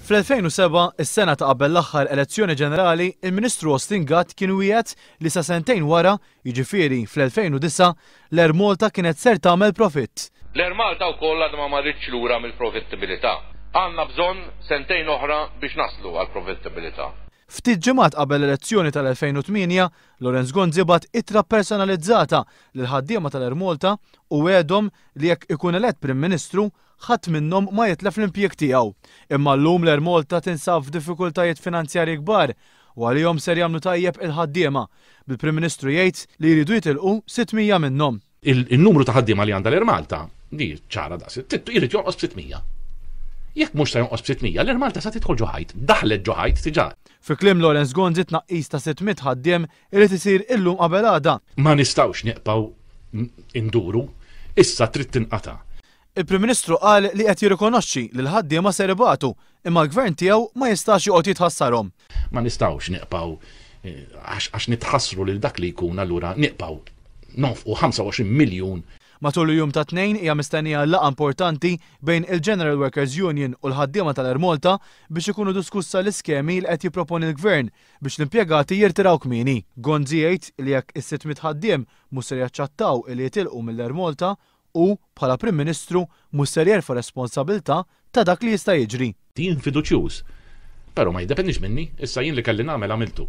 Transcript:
Fl-2007, is-sena ta' qabel l-aħħar elezzjoni ġenerali, il-Ministru Austin Gatt kien wieħed li sa sentejn wara, jiġifieri fl-2009, l-Air Malta kienet ser tagħmel profitt. L-Air Malta wkoll għadha ma marritx lura mill-profittibilità. Għandna bżonn sentejn oħra biex naslu għall-profittibilità. Ftit ġimgħat qabel l-elezzjoni tal-2008, Lorenz Gonzi bat ittra personalizzata lil ħaddiema tal-Air Malta u għedhom li jekk ikun elett Prim Ministru ħadd minnhom ma jitlef l-impjieg tiegħu. Imma llum l-Air Malta tinsab f'diffikultajiet finanzjarji kbar u għalihom ser jagħmlu tajjeb il-ħaddiema. Bil-Prim Ministru jgħid li jridu jitilqu 600 minnhom. Il-numru ta' ħaddiema li għandha l-Air Malta di ċara da, irid jonqos b'600. Jekk mhux se jonqos b'600, l-Air Malta sa tidħol ġoħajt, daħlet ġoħajt diġà. Fi kliem Lorenz Gonzi tnaqqis ta' 600 ħaddiem irid isir illum qabel għada. Ma nistgħux neqgħu induru, issa trid tinqata'. Il-Prim Ministru qal li qed jirrikonoxxi li l-ħaddiema ser ibatu, imma l-Gvern tiegħu ma jistax joqgħod jitħassarhom. Ma nistgħux neqgħu għax nitħassru lil dak li jkun allura neqgħu nofqu 25 miljun. Matul il-jum ta' tnejn hija mistennija laqgħa importanti bejn il-General Workers Union u l-ħaddiema tal-Air Malta biex ikunu diskussa l-iskemi li qed jipproponi l-Gvern biex l-impjegati jirtiraw kmieni. Gonzi jgħid li jekk is-600 ħaddiem mhux ser jaċċettaw li jitilqu mill-Air Malta u bħala Prim Ministru mhux ser jerfa' responsabilità ta' dak li jista' jiġri. Jien fiduċjuż, però ma jiddependix minni, issa jien li kelli nagħmel għamiltu.